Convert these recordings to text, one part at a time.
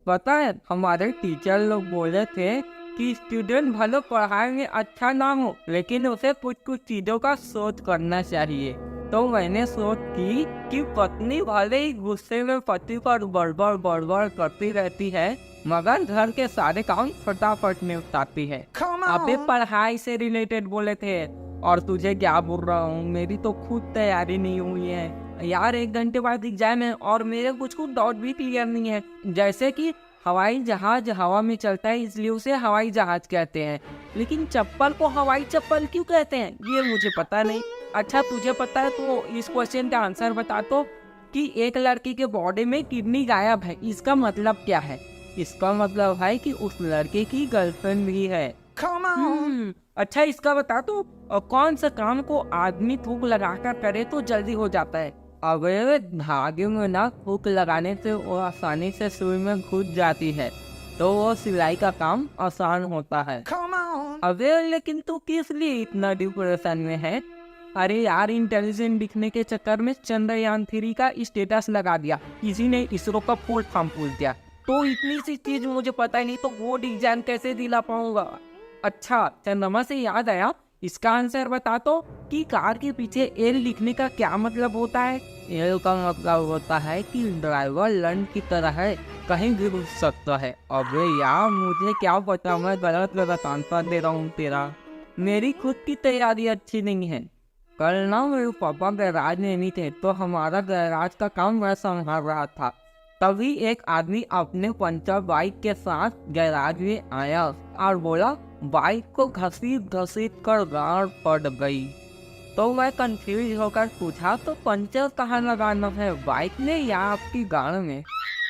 पता है हमारे टीचर लोग बोले थे कि स्टूडेंट भले पढ़ाई में अच्छा ना हो लेकिन उसे कुछ कुछ चीजों का सोच करना चाहिए। तो मैंने सोच की कि पत्नी भले ही गुस्से में पति पर बड़बड़ बड़बड़ करती रहती है मगर घर के सारे काम फटाफट निपटाती है। अबे पढ़ाई से रिलेटेड बोले थे और तुझे क्या बोल रहा हूँ, मेरी तो खुद तैयारी नहीं हुई है यार। 1 घंटे बाद एग्जाम है और मेरे कुछ डाउट भी क्लियर नहीं है। जैसे कि हवाई जहाज हवा में चलता है इसलिए उसे हवाई जहाज कहते हैं, लेकिन चप्पल को हवाई चप्पल क्यों कहते हैं ये मुझे पता नहीं। अच्छा तुझे पता है तो इस क्वेश्चन का आंसर बता तो कि एक लड़की के बॉडी में किडनी गायब है, इसका मतलब क्या है? इसका मतलब है कि उस लड़के की गर्लफ्रेंड भी है। अच्छा इसका बता तो कौन सा काम को आदमी थूक लगाकर करे तो जल्दी हो जाता है? अबे धागे में ना हुक लगाने से वो आसानी से सुई में घुस जाती है तो वो सिलाई का काम आसान होता है। अबे लेकिन तू किस लिए इतना डिप्रेशन में है? अरे यार इंटेलिजेंट दिखने के चक्कर में चंद्रयान 3 का स्टेटस लगा दिया, किसी ने इसरो का फुल फॉर्म पूछ दिया, तो इतनी सी चीज मुझे पता ही नहीं तो बोर्ड एग्जाम कैसे दिला पाऊंगा। अच्छा चंद्रमा से याद आया, इसका आंसर बता तो कि कार के पीछे एल लिखने का क्या मतलब होता है? एल का मतलब होता है कि ड्राइवर लंड की तरह है, कहीं गिर सकता है। अबे यार मुझे क्या पता, मैं गलत गलत आंसर दे रहा हूँ तेरा। मेरी खुद की तैयारी अच्छी नहीं है। कल ना मेरे पापा गैराज में नहीं थे तो हमारा गैराज का काम मैं संभाल रहा था, तभी एक आदमी अपने पंचर बाइक के साथ गैराज में आया और बोला बाइक को घसीट घसीट कर गाड़ पड़ गई। तो मैं कंफ्यूज होकर पूछा तो पंचर कहाँ लगाना है, बाइक में या आपकी गाड़ में?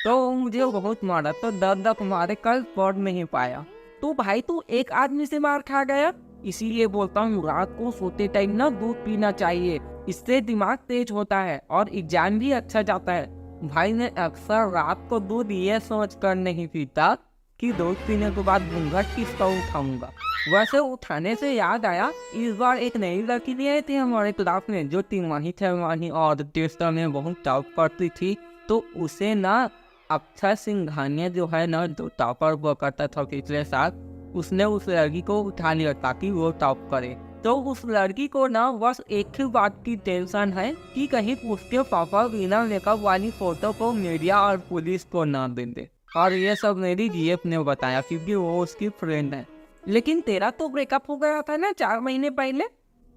तो वो मुझे बहुत मारा तो दर्द मारे कल पढ़ नहीं पाया। तो भाई तू एक आदमी से मार खा गया, इसीलिए बोलता हूँ रात को सोते टाइम ना दूध पीना चाहिए, इससे दिमाग तेज होता है और एग्जाम भी अच्छा जाता है। भाई मैं अक्सर रात को दूध ये सोच कर नहीं पीता कि दूध पीने के बाद घूंघट किसका उठाऊंगा। वैसे उठाने से याद आया, इस बार एक नई लड़की भी आई थी हमारे क्लास में जो 3 6 और टेस्ट में बहुत टॉप करती थी। तो उसे ना अक्षय सिंघानिया जो है ना, जो टॉपर हुआ करता था पिछले साल, उसने उस लड़की को उठा लिया ताकि वो टॉप करे। तो उस लड़की को ना बस एक ही बात की टेंशन है कि कहीं उसके पापा बिना मेकअप वाली फोटो को मीडिया और पुलिस को ना दे दे। और ये सब मेरी जीएफ ने बताया क्योंकि वो उसकी फ्रेंड है। लेकिन तेरा तो ब्रेकअप हो गया था ना 4 महीने पहले।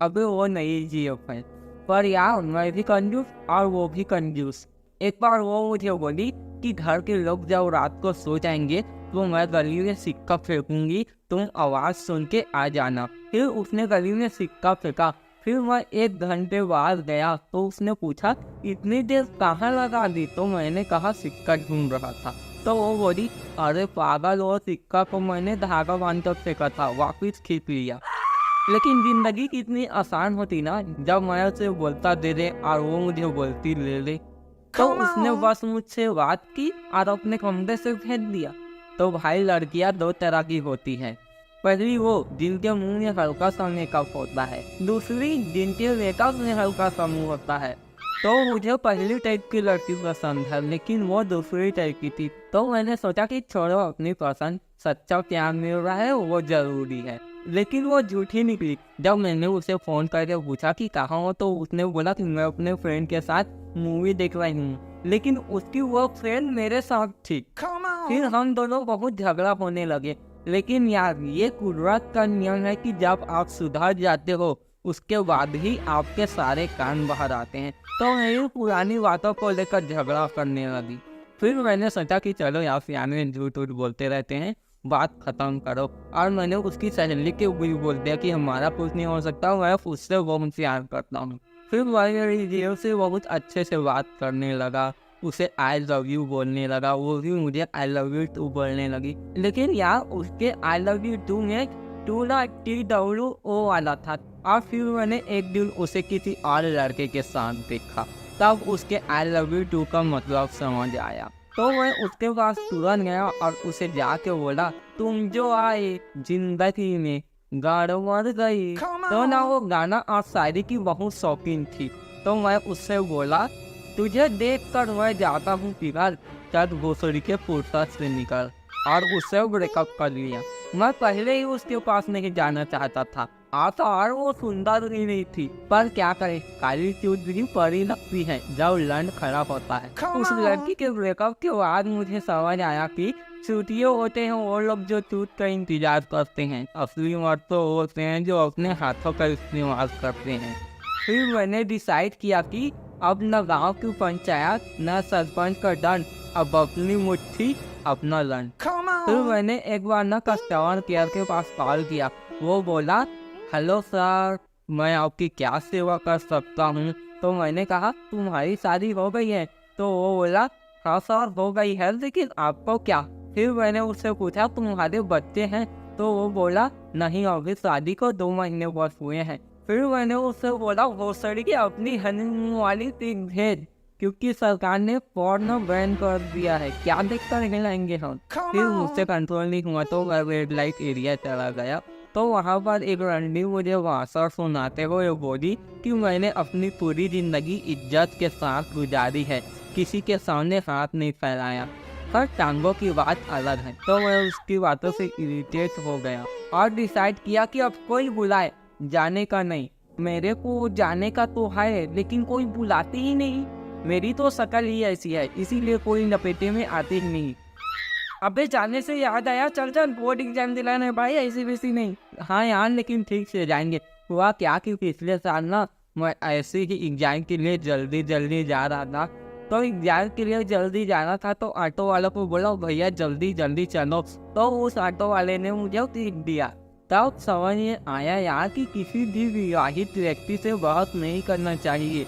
अबे वो नई जीएफ है, पर यार मैं भी कंजूस और वो भी कंजूस। एक बार वो मुझे बोली कि घर के लोग जब रात को सो जाएंगे तो मैं गली में सिक्का फेंकूंगी, तुम आवाज सुन के आ जाना। फिर उसने गली में सिक्का फेंका, फिर मैं 1 घंटे बाद गया तो उसने पूछा इतनी देर कहाँ लगा दी? तो मैंने कहा सिक्का ढूंढ रहा था। तो वो बोली अरे पागल, वो सिक्का को मैंने धागा बांध कर फेंका था, वापिस खींच लिया। लेकिन जिंदगी कितनी आसान होती ना जब मैं उसे बोलता दे दे और वो मुझे बोलती ले ले। तो उसने बस मुझसे बात की और अपने कमरे से भेज दिया। तो भाई लड़कियां 2 तरह की होती हैं, पहली वो जिनके मुंह में हल्का सा मेकअप होता है, दूसरी जिनके मेकअप में हल्का सा मुंह होता है। तो मुझे पहली टाइप की लड़की पसंद है लेकिन वो दूसरी टाइप की थी। तो मैंने सोचा कि छोड़ो अपनी पसंद, सच्चा प्यार मिल रहा है वो जरूरी है। लेकिन वो झूठी निकली। जब मैंने उसे फोन करके पूछा कि कहाँ हो तो उसने बोला कि मैं अपने फ्रेंड के साथ मूवी देख रही हूँ, लेकिन उसकी वो फ्रेंड मेरे साथ थी। फिर हम दोनों बहुत झगड़ा होने लगे। लेकिन यार ये कुदरत का नियम है कि जब आप सुधर जाते हो उसके बाद ही आपके सारे कान बाहर आते हैं। तो मेरी पुरानी बातों को लेकर झगड़ा करने लगी। फिर मैंने सोचा कि चलो यार सियाने झूठ उठ बोलते रहते हैं, बात खत्म करो। और मैंने उसकी सहेली के भी बोल दिया कि हमारा कुछ नहीं हो सकता, मैं उससे बहुत प्यार करता हूँ। फिर मेरी जेब से बहुत अच्छे से बात करने लगा, उसे आई लव यू बोलने लगा, वो भी मुझे आई लव यू टू बोलने लगी। लेकिन यार उसके आई लव यू टू में टू ना TWO वाला था। और फिर मैंने एक दिन उसे किसी और लड़के के साथ देखा, तब उसके आई लव यू टू का मतलब समझ आया। तो मैं उसके पास तुरंत गया और उसे जाके बोला तुम जो आए जिंदगी में गाड़ मर गई। तो ना वो गाना और शायरी की बहुत शौकीन थी। तो मैं उससे बोला तुझे देखकर मैं जाता हूँ फिलहाल, तब भोसड़ी के फुर्सत से निकल और उससे ब्रेकअप कर लिया। मैं पहले ही उसके पास नहीं जाना चाहता था। आता और वो सुंदर ही नहीं थी, पर क्या करे, काली चूड़ी परी लगती है जब लंड खराब होता है। उस लड़की के ब्रेकअप के बाद मुझे समझ आया कि छुट्टियों होते हैं वो लोग जो टूट का इंतजार करते हैं, असली मर्द तो होते हैं जो अपने हाथों का इस्तेमाल करते हैं। फिर मैंने डिसाइड किया कि अब न गांव की पंचायत न सरपंच का दंड, अब अपनी मुट्ठी अपना लंड। फिर मैंने एक बार न कस्टमर केयर के पास कॉल किया। वो बोला, हेलो सर, मैं आपकी क्या सेवा कर सकता हूँ? तो मैंने कहा, तुम्हारी शादी हो गई है? तो वो बोला, हाँ सर हो गई है, लेकिन आपको क्या? फिर मैंने उससे पूछा, तुम्हारे बच्चे हैं? तो वो बोला, नहीं, अभी शादी को 2 महीने बस हुए हैं। फिर मैंने उससे बोला, वो सड़ी की अपनी हनीमून वाली पिक भेज, क्योंकि सरकार ने पोर्नो बैन कर दिया है, क्या देखकर हिलाएंगे हम। फिर मुझसे कंट्रोल नहीं हुआ तो मैं रेड लाइट एरिया चला गया। तो वहाँ पर एक रंडी मुझे भाषण सुनाते हुए बोली कि मैंने अपनी पूरी जिंदगी इज्जत के साथ गुजारी है, किसी के सामने हाथ नहीं फैलाया। पर टांगों की बात अलग है। तो मैं उसकी बातों से इरिटेट हो गया और डिसाइड किया कि अब कोई बुलाए, जाने का नहीं। मेरे को जाने का तो है, लेकिन कोई बुलाते ही नहीं। मेरी तो शक्ल ही ऐसी है, इसीलिए कोई लपेटे में आते ही नहीं। अबे जाने से याद आया, चल चल बोर्ड एग्जाम दिलाना है भाई, ऐसी वैसी नहीं। हाँ यार, लेकिन ठीक से जाएंगे। हुआ क्या कि पिछले साल ना मैं ऐसे ही एग्जाम के लिए जल्दी जल्दी जा रहा था। तो एग्जाम के लिए जल्दी जाना था तो ऑटो वालों को बोला, भैया जल्दी जल्दी चलो। तो उस ऑटो वाले ने मुझे टिक दिया। तब समझ में आया यार कि किसी भी विवाहित व्यक्ति से बहस नहीं करना चाहिए,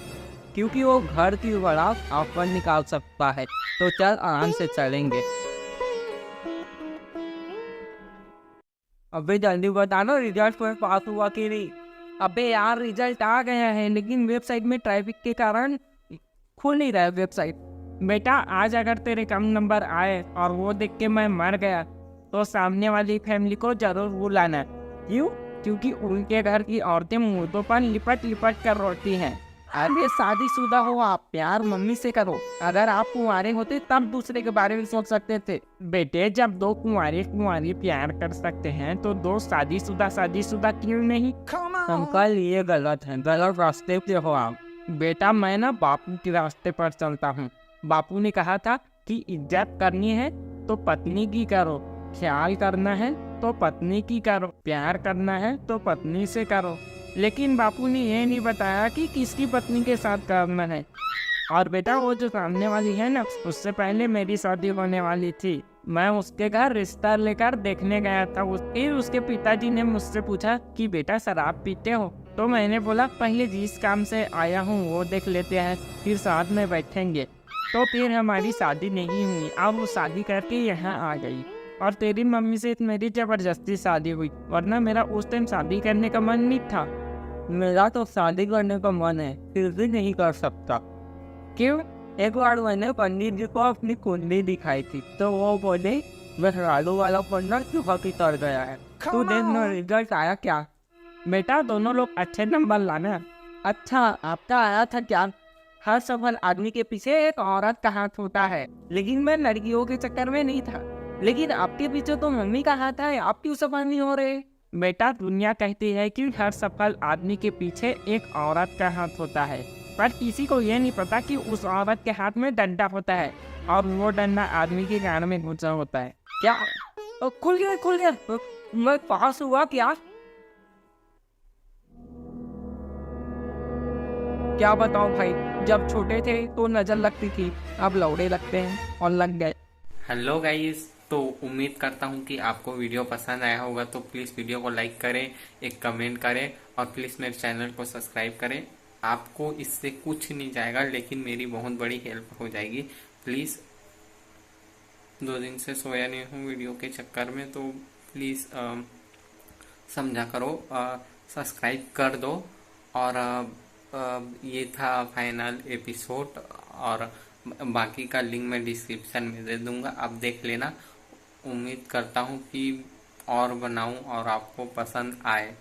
क्योंकि वो घर की बरात आप पर निकाल सकता है। तो चल आराम से चलेंगे। अबे जल्दी बताना, रिजल्ट में पास हुआ कि नहीं? अबे यार रिजल्ट आ गया है, लेकिन वेबसाइट में ट्रैफिक के कारण खुल नहीं रहा है वेबसाइट। बेटा आज अगर तेरे कम नंबर आए और वो देख के मैं मर गया तो सामने वाली फैमिली को जरूर बुलाना। क्यों? क्योंकि उनके घर की औरतें मुर्दों पर लिपट लिपट कर रोती हैं। अरे शादीशुदा हो आप, प्यार मम्मी से करो। अगर आप कुंवारे होते तब दूसरे के बारे में सोच सकते थे। बेटे जब 2 कुंवारे प्यार कर सकते हैं तो 2 शादीशुदा क्यों नहीं? अंकल ये गलत है, गलत रास्ते पे हो आप। बेटा मैं ना बापू के रास्ते पर चलता हूँ। बापू ने कहा था कि इज्जत करनी है तो पत्नी की करो, ख्याल करना है तो पत्नी की करो, प्यार करना है तो पत्नी से करो। लेकिन बापू ने ये नहीं बताया कि किसकी पत्नी के साथ करना है। और बेटा वो जो सामने वाली है ना, उससे पहले मेरी शादी होने वाली थी। मैं उसके घर रिश्ता लेकर देखने गया था। फिर उसके पिताजी ने मुझसे पूछा कि बेटा शराब पीते हो? तो मैंने बोला पहले जिस काम से आया हूँ वो देख लेते हैं, फिर साथ में बैठेंगे। तो फिर हमारी शादी नहीं हुई। अब वो शादी करके यहाँ आ गई और तेरी मम्मी से मेरी जबरदस्ती शादी हुई, वरना मेरा उस टाइम शादी करने का मन नहीं था। मेरा तो शादी करने का मन है, फिर भी नहीं कर सकता। क्यों? एक बार मैंने पंडित जी को अपनी कुंडली दिखाई थी, तो वो बोले बहरालू वाला पन्ना चूहा की तर गया है। तू देखना रिजल्ट आया क्या? बेटा दोनों लोग अच्छे नंबर लाना। अच्छा आपका आया था क्या? हर सफल आदमी के पीछे एक औरत का हाथ होता है, लेकिन मैं लड़कियों के चक्कर में नहीं था। लेकिन आपके पीछे तो मम्मी का हाथ है, आप क्यों सफल नहीं हो रहे? बेटा दुनिया कहती है कि हर सफल आदमी के पीछे एक औरत का हाथ होता है, पर किसी को ये नहीं पता कि उस औरत के हाथ में डंडा होता है और वो डंडा आदमी के कान में घुसा होता है। क्या? खुल गया। मैं पास हुआ क्या? क्या बताऊं भाई, जब छोटे थे तो नजर लगती थी, अब लौड़े लगते हैं और लग गए। हेलो गाइस, तो उम्मीद करता हूँ कि आपको वीडियो पसंद आया होगा। तो प्लीज़ वीडियो को लाइक करें, एक कमेंट करें और प्लीज़ मेरे चैनल को सब्सक्राइब करें। आपको इससे कुछ नहीं जाएगा, लेकिन मेरी बहुत बड़ी हेल्प हो जाएगी। प्लीज़ 2 दिन से सोया नहीं हूँ वीडियो के चक्कर में, तो प्लीज़ समझा करो, सब्सक्राइब कर दो। और ये था फाइनल एपिसोड और बाकी का लिंक मैं डिस्क्रिप्शन में दे दूंगा, आप देख लेना। उम्मीद करता हूँ कि और बनाऊं और आपको पसंद आए।